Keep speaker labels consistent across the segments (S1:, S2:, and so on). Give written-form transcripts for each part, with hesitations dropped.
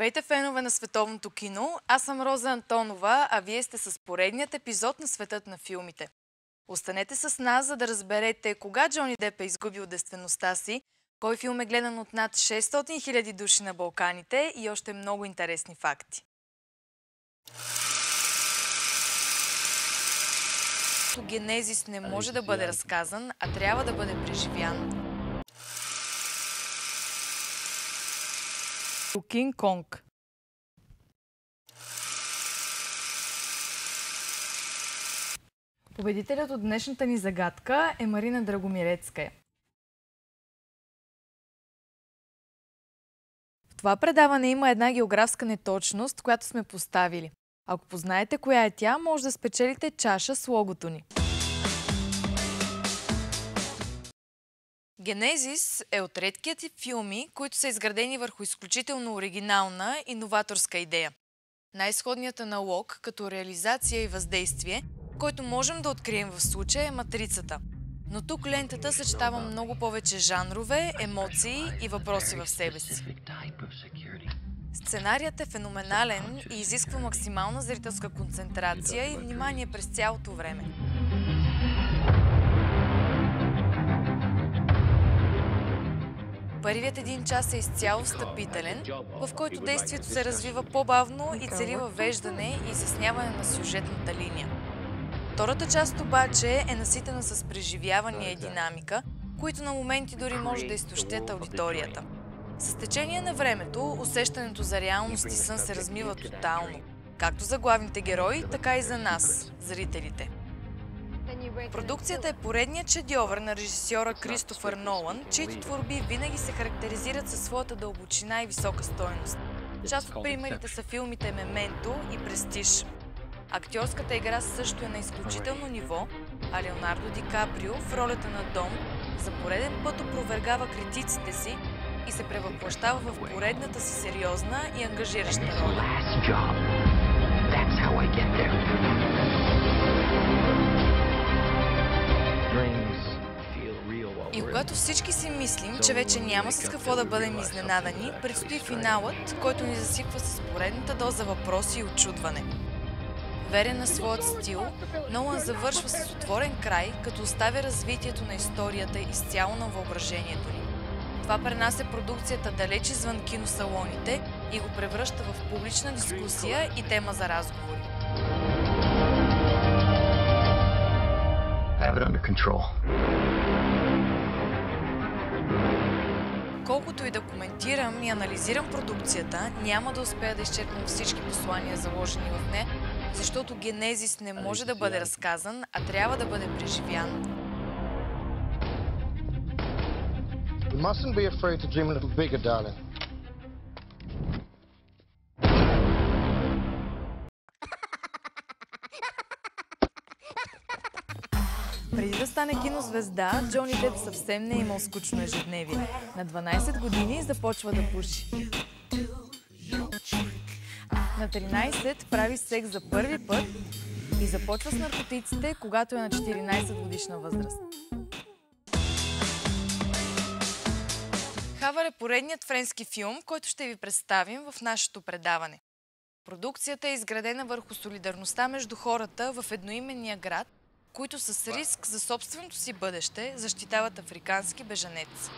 S1: Здравейте, фенове на световното кино! Аз съм Роза Антонова, а вие сте с поредният епизод на Светът на филмите. Останете с нас, за да разберете кога Джони Деп е изгубил действеността си, кой филм е гледан от над 600 000 души на Балканите и още много интересни факти. Генезис не може да бъде разказан, а трябва да бъде преживян. Кинг Конг. Победителят от днешната ни загадка е Марина Драгомирецкая. В това предаване има една географска неточност, която сме поставили. Ако познаете коя е тя, може да спечелите чаша с логото ни. Генезис е от редкият тип филми, които са изградени върху изключително оригинална и новаторска идея. Най-сходният аналог като реализация и въздействие, който можем да открием в случая, е Матрицата. Но тук лентата съчетава много повече жанрове, емоции и въпроси в себе си. Сценарият е феноменален и изисква максимална зрителска концентрация и внимание през цялото време. Първият един час е изцяло встъпителен, в който действието се развива по-бавно и цели въвеждане и изясняване на сюжетната линия. Втората част обаче е наситена с преживявания и динамика, които на моменти дори може да изтощят аудиторията. С течение на времето, усещането за реалност и сън се размива тотално, както за главните герои, така и за нас, зрителите. Продукцията е поредният шедьовър на режисьора Кристофър Нолан, чието творби винаги се характеризират със своята дълбочина и висока стойност. Част от примерите са филмите Мементо и Престиж. Актьорската игра също е на изключително ниво, а Леонардо Ди Каприо в ролята на Дон за пореден път опровергава критиците си и се превъплъщава в поредната си сериозна и ангажираща роля. И когато всички си мислим, че вече няма с какво да бъдем изненадани, предстои финалът, който ни засипва с поредната доза въпроси и очудване. Верен на своят стил, Нолан завършва с отворен край, като оставя развитието на историята изцяло на въображението ни. Това пренася продукцията далеч извън киносалоните и го превръща в публична дискусия и тема за разговори. Колкото и да коментирам и анализирам продукцията, няма да успея да изчерпам всички послания, заложени в нея, защото Генезис не може да бъде разказан, а трябва да бъде преживян.
S2: You mustn't be afraid to dream a little bigger, darling.
S1: Преди да стане кинозвезда, Джони Деп съвсем не е имал скучно ежедневие. На 12 години започва да пуши. На 13 прави секс за първи път и започва с наркотиците, когато е на 14 годишна възраст. Хавър е поредният френски филм, който ще ви представим в нашето предаване. Продукцията е изградена върху солидарността между хората в едноименния град, които с риск за собственото си бъдеще защитават африкански бежанец.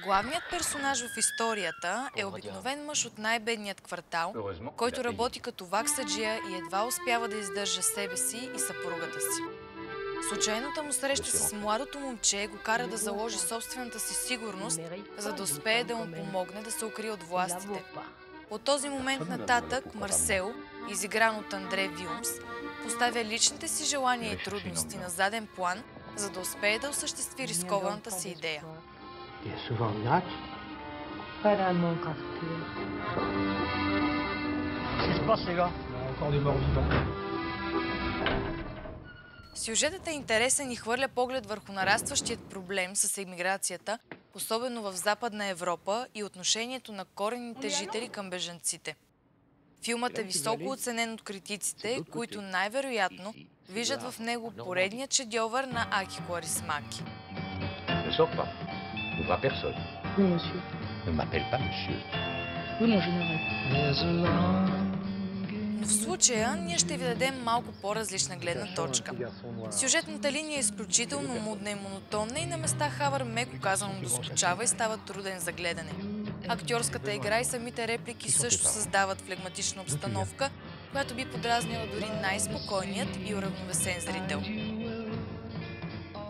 S1: Главният персонаж в историята е обикновен мъж от най-бедният квартал, който работи като ваксаджия и едва успява да издържа себе си и съпругата си. Случайната му среща с младото момче го кара да заложи собствената си сигурност, за да успее да му помогне да се укрие от властите. От този момент нататък Марсел, изигран от Андре Вилмс, поставя личните си желания и трудности на заден план, за да успее да осъществи рискованата си идея. Сюжетът е интересен и хвърля поглед върху нарастващият проблем с емиграцията, особено в Западна Европа и отношението на коренните жители към бежанците. Филмът е високо оценен от критиците, които най-вероятно виждат в него поредният шедьовър на Аки Кауrismäki.
S3: Ne sors pas. N'ouvre à personne.
S4: Oui, monsieur.
S3: Ne m'appelle pas monsieur. Oui, mon général.
S1: Но в случая ние ще ви дадем малко по-различна гледна точка. Сюжетната линия е изключително мудна и монотонна и на места Хавър меко казано доскучава и става труден за гледане. Актьорската игра и самите реплики също създават флегматична обстановка, която би подразнила дори най-спокойният и уравновесен зрител.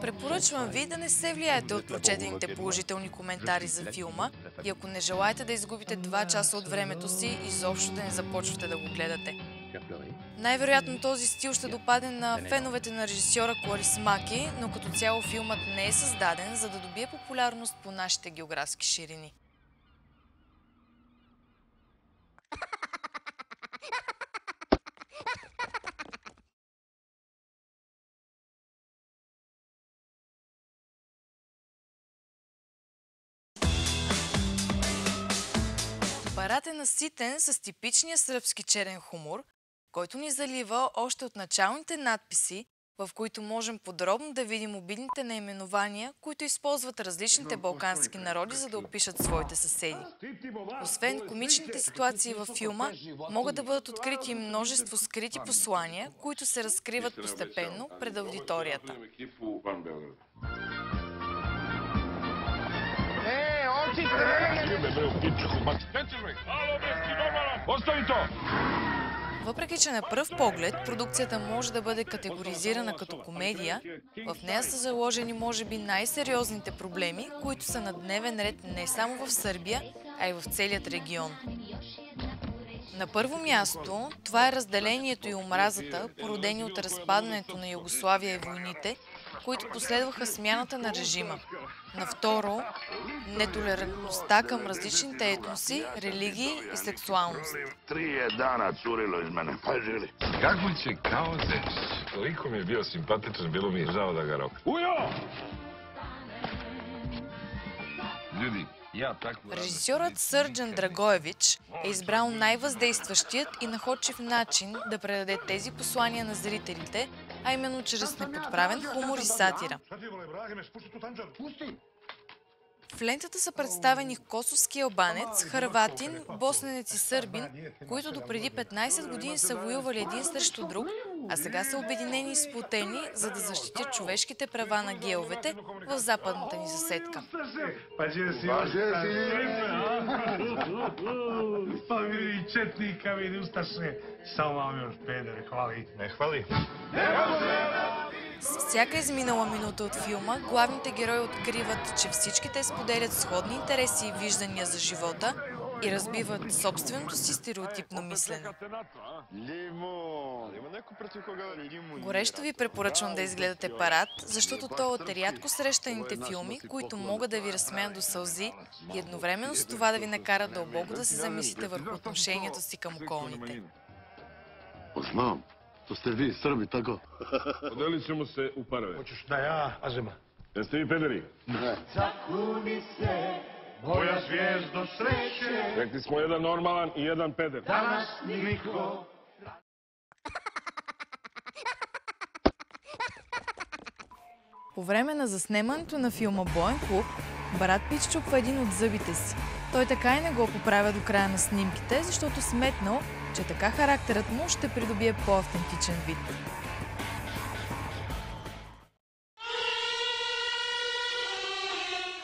S1: Препоръчвам ви да не се влияете от прочетените положителни коментари за филма и ако не желаете да изгубите 2 часа от времето си, изобщо да не започвате да го гледате. Най-вероятно този стил ще допадне на феновете на режисьора Kaurismäki, но като цяло филмът не е създаден, за да добие популярност по нашите географски ширини. Барат е наситен с типичния сръбски черен хумор, който ни залива още от началните надписи, в които можем подробно да видим обидните наименования, които използват различните балкански народи, за да опишат своите съседи. Освен комичните ситуации във филма, могат да бъдат открити множество скрити послания, които се разкриват постепенно пред аудиторията. Въпреки че на пръв поглед продукцията може да бъде категоризирана като комедия, в нея са заложени може би най-сериозните проблеми, които са на дневен ред не само в Сърбия, а и в целият регион. На първо място, това е разделението и омразата, породени от разпадането на Югославия и войните, които последваха смяната на режима. На второ, нетолерантността към различните етноси, религии и сексуалност.
S4: 3 dana curilo iz mene, pa žili.
S5: Kako će kao zec? Toliko mi je bio simpatičan, bilo mi je žao da ga rok. Ujo! Ljudi, ja tako...
S1: Режисьорът Сърджан Драгоевич е избрал най-въздействащият и находчив начин да предаде тези послания на зрителите, а именно чрез неподправен хумор и сатира. В лентата са представени косовски албанец, хърватин, босненец и сърбин, които допреди 15 години са воювали един срещу друг, а сега са обединени и сплотени, за да защитят човешките права на геовете в западната ни съседка. С всяка изминала минута от филма, главните герои откриват, че всички те споделят сходни интереси и виждания за живота и разбиват собственото си стереотипно мислене. Горещо ви препоръчвам да изгледате Парад, защото той е от рядко срещаните филми, които могат да ви разсмеят до сълзи и едновременно с това да ви накарат дълбоко да се замислите върху отношението си към околните.
S4: Знам, to ste vi, Srbi, tako?
S5: Podelit ćemo se u parove.
S2: Hoćeš da ja, Azema?
S5: Jeste vi pederi?
S4: Ne.
S6: Zakuni se, moja zvijezdo sreće,
S5: Rekli smo jedan normalan i jedan peder.
S6: danas niko.
S1: По време на заснемането на филма Боен клуб, Брат Пит счупва един от зъбите си. Той така и не го поправя до края на снимките, защото сметнал, че така характерът му ще придобие по-автентичен вид.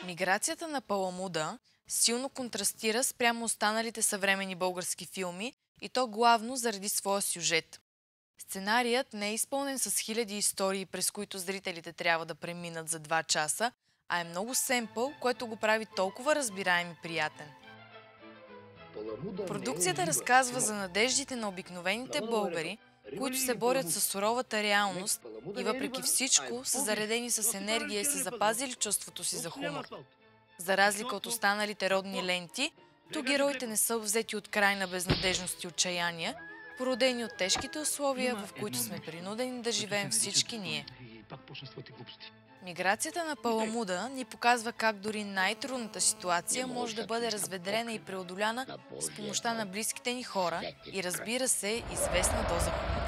S1: Миграцията на Паламуда силно контрастира спрямо останалите съвременни български филми и то главно заради своя сюжет. Сценарият не е изпълнен с хиляди истории, през които зрителите трябва да преминат за 2 часа, а е много семпъл, което го прави толкова разбираем и приятен. Продукцията разказва за надеждите на обикновените българи, които се борят с суровата реалност и въпреки всичко са заредени с енергия и са запазили чувството си за хумор. За разлика от останалите родни ленти, тук героите не са взети от крайна безнадежност и отчаяние, породени от тежките условия, в които сме принудени да живеем всички ние. Миграцията на Паламуда ни показва как дори най-трудната ситуация може да бъде разведрена и преодоляна с помощта на близките ни хора и, разбира се, известна доза хумор.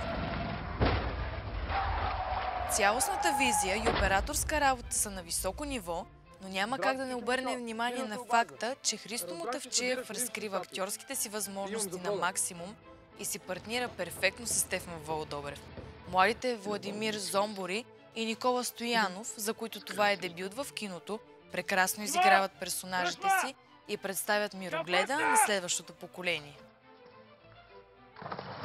S1: Цялостната визия и операторска работа са на високо ниво, Но няма как да не обърнем внимание на факта, че Христо Мутафчиев разкрива актьорските си възможности на максимум и си партнира перфектно с Стефан Володобрев. Младите Владимир Зомбори и Никола Стоянов, за които това е дебют в киното, прекрасно изиграват персонажите си и представят мирогледа на следващото поколение.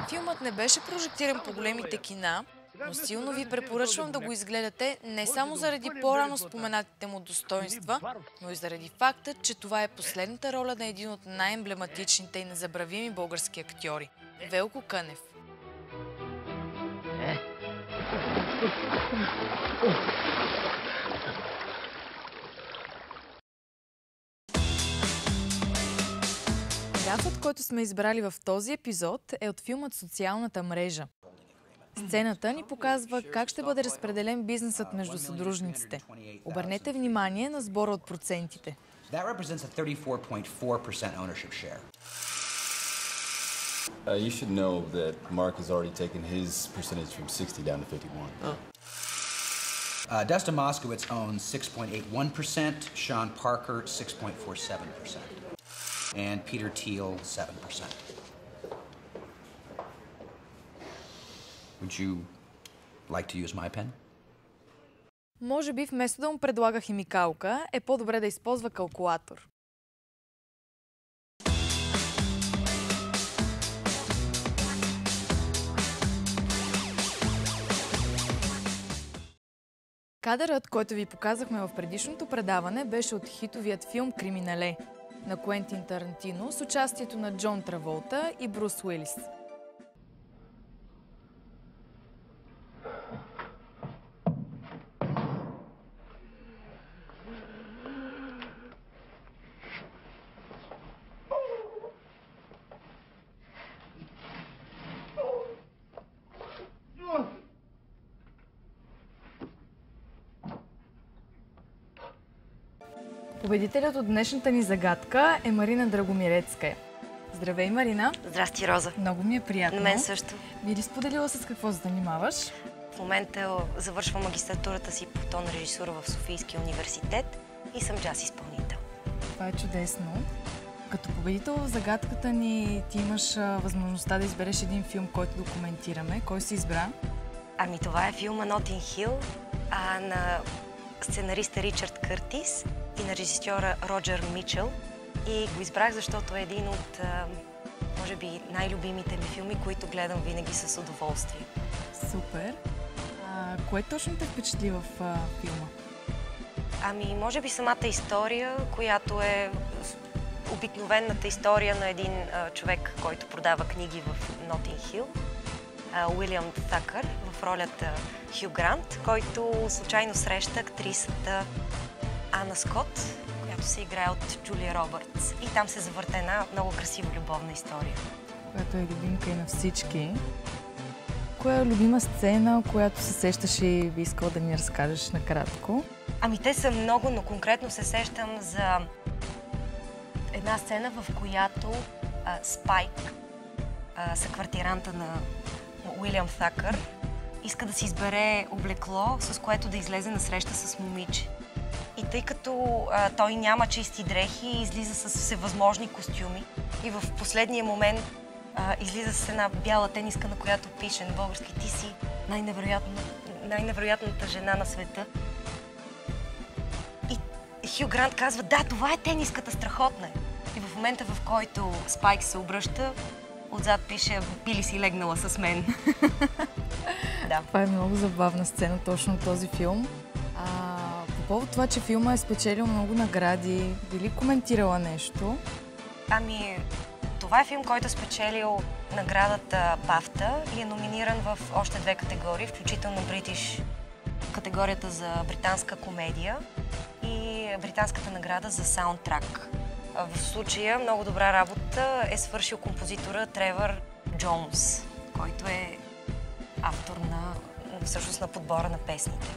S1: Филмът не беше прожектиран по големите кина, но силно ви препоръчвам да го изгледате не само заради по-рано споменатите му достоинства, но и заради факта, че това е последната роля на един от най-емблематичните и незабравими български актьори – Велко Кънев. Графът, който сме избрали в този епизод, е от филмът "Социалната мрежа". Сцената ни показва как ще бъде разпределен бизнесът между съдружниците. Обърнете внимание на сбора от процентите.
S3: You should know that Mark has already taken his percentage from 60 down to 51.
S7: Dustin Moskowitz owns 6.81%, Sean Parker 6.47%, and Peter Thiel 7%. Would you like to use my pen?
S1: Може би вместо да му предлага химикалка, е по-добре да използва калкулатор. Кадърът, който ви показахме в предишното предаване, беше от хитовият филм "Криминале" на Куентин Тарантино с участието на Джон Траволта и Брус Уилис. Победителят от днешната ни загадка е Марина Драгомирецкая. Здравей, Марина!
S8: Здрасти, Роза!
S1: Много ми е приятно.
S8: На мен също.
S1: Би ли споделила с какво се занимаваш?
S8: В момента завършвам магистратурата си по тон режисура в Софийския университет и съм джаз изпълнител.
S1: Това е чудесно. Като победител в загадката ни, ти имаш възможността да избереш един филм, който документираме. Кой си избра?
S8: Ами това е филма "Нотинг Хил" на сценариста Ричард Къртис и на режисьора Роджер Мичел. И го избрах, защото е един от, може би, най-любимите ми филми, които гледам винаги с удоволствие.
S1: Супер! Кое точно те впечатли в филма?
S8: Ами, може би самата история, която е обикновената история на един човек, който продава книги в Нотинг Хил. Уилям Такър в ролята Хю Грант, който случайно среща актрисата Ана Скот, която се играе от Джулия Робъртс. И там се завърта една много красива любовна история.
S1: Която е любимка и на всички. Коя е любима сцена, която се сещаш и би искала да ни разкажеш накратко?
S8: Ами те са много, но конкретно се сещам за една сцена, в която Спайк, съквартиранта на Уилям Такър, иска да си избере облекло, с което да излезе на среща с момиче. И тъй като той няма чисти дрехи, излиза с всевъзможни костюми и в последния момент излиза с една бяла тениска, на която пише на български: "Ти си най-невероятната жена на света." И Хю Грант казва: "Да, това е тениската, страхотна е." И в момента, в който Спайк се обръща, отзад пише: "Би ли си легнала с мен?" Да.
S1: Това е много забавна сцена, точно този филм. По повод това, че филма е спечелил много награди, би ли коментирала нещо?
S8: Ами, това е филм, който е спечелил наградата BAFTA и е номиниран в още 2 категории, включително British, категорията за британска комедия и британската награда за саундтрак. В случая много добра работа е свършил композитора Тревър Джонс, който е автор на подбора на песните.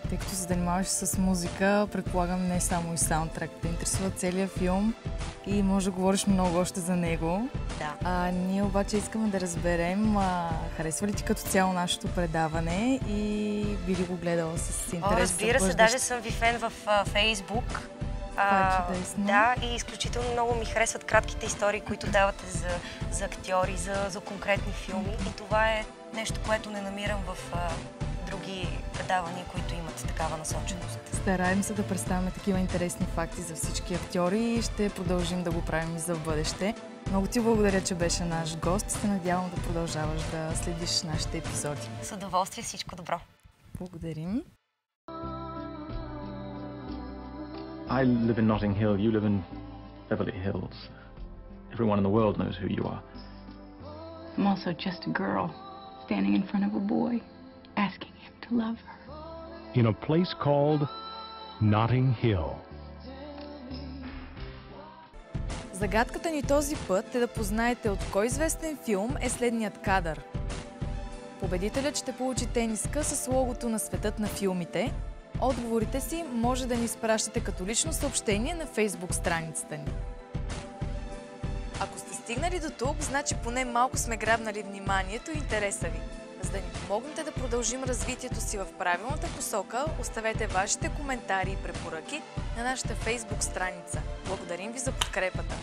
S1: Тъй Тъй като се занимаваш с музика, предполагам не само и саундтрек. Те интересува целият филм и може да говориш много още за него.
S8: Да.
S1: Ние обаче искаме да разберем, харесва ли ти като цяло нашето предаване и би ли го гледала с интерес?
S8: Разбира се, даже съм ви фен в Фейсбук.
S1: Това е чудесно.
S8: Да, и изключително много ми харесват кратките истории, които давате за актьори, за конкретни филми. И това е нещо, което не намирам в други предавания, които имат такава насоченост.
S1: Стараем се да представяме такива интересни факти за всички актьори и ще продължим да го правим и за в бъдеще. Много ти благодаря, че беше наш гост. Се надявам да продължаваш да следиш нашите епизоди.
S8: С удоволствие, всичко добро.
S1: Благодарим.
S9: I live in Notting Hill, you live in Beverly Hills. Everyone in the world knows who you are.
S10: I'm also just a girl standing in front of a boy, asking him to love her.
S6: In a place called Notting Hill.
S1: Загадката ни този път е да познаете от кой известен филм е следният кадър. Победителят ще получи тениска с логото на Светът на филмите. Отговорите си може да ни изпращате като лично съобщение на Фейсбук страницата ни. Ако сте стигнали до тук, значи поне малко сме грабнали вниманието и интереса ви. За да ни помогнете да продължим развитието си в правилната посока, оставете вашите коментари и препоръки на нашата Фейсбук страница. Благодарим ви за подкрепата!